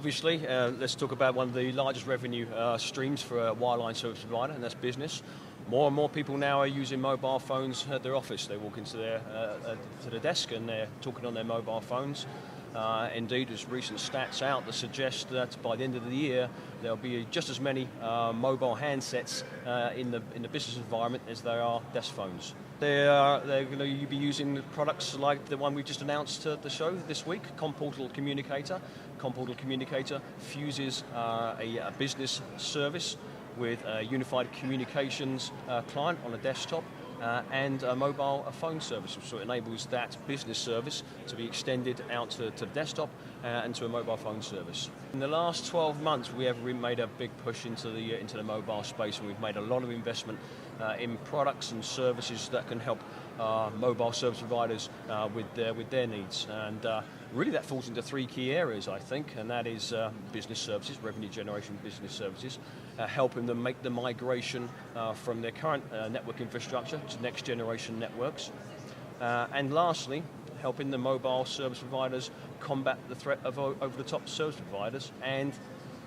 obviously, let's talk about one of the largest revenue streams for a wireline service provider, and that's business. More and more people now are using mobile phones at their office. They walk into their to the desk and they're talking on their mobile phones. Indeed, there's recent stats out that suggest that by the end of the year, there'll be just as many mobile handsets in the business environment as there are desk phones. They're going to be using products like the one we've just announced at the show this week, Comportal Communicator. Comportal Communicator fuses a business service with a unified communications client on a desktop and a mobile phone service, so it enables that business service to be extended out to the desktop and to a mobile phone service. In the last 12 months, we have made a big push into the mobile space, and we've made a lot of investment in products and services that can help mobile service providers with their needs. And really that falls into three key areas, I think, and that is business services, revenue generation business services, helping them make the migration from their current network infrastructure to next generation networks. And lastly, helping the mobile service providers combat the threat of over-the-top service providers and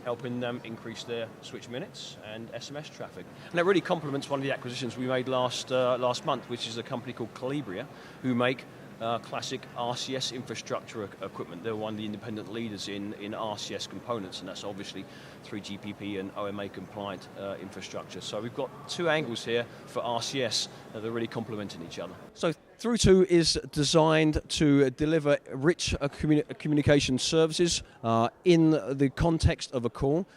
helping them increase their switch minutes and SMS traffic. And that really complements one of the acquisitions we made last month, which is a company called Calibria, who make classic RCS infrastructure equipment. They're one of the independent leaders in RCS components, and that's obviously 3GPP and OMA compliant infrastructure. So we've got two angles here for RCS that are really complementing each other. So Through2 is designed to deliver rich communication services in the context of a call.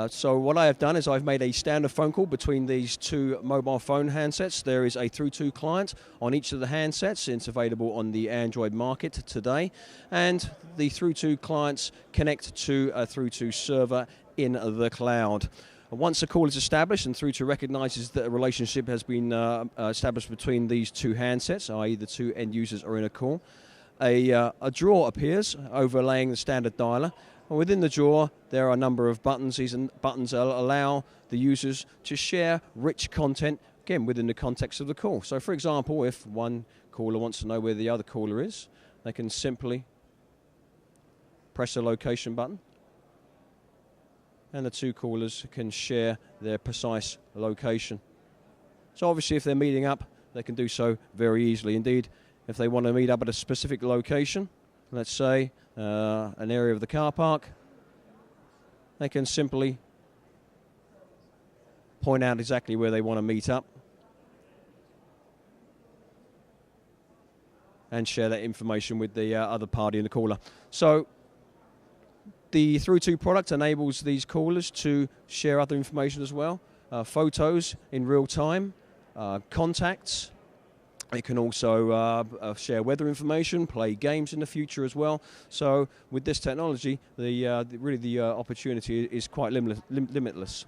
So what I have done is I've made a standard phone call between these two mobile phone handsets. There is a Through2 client on each of the handsets. It's available on the Android market today. And the Through2 clients connect to a Through2 server in the cloud. Once a call is established and Through2 recognizes that a relationship has been established between these two handsets, i.e. the two end users are in a call, a drawer appears overlaying the standard dialer. Within the drawer, there are a number of buttons. These buttons allow the users to share rich content, again, within the context of the call. So, for example, if one caller wants to know where the other caller is, they can simply press a location button, and the two callers can share their precise location. So, obviously, if they're meeting up, they can do so very easily. Indeed, if they want to meet up at a specific location, let's say an area of the car park, they can simply point out exactly where they want to meet up and share that information with the other party in the caller. So the Through2 product enables these callers to share other information as well, photos in real time, contacts. It can also share weather information, play games in the future as well. So with this technology, the opportunity is quite limitless.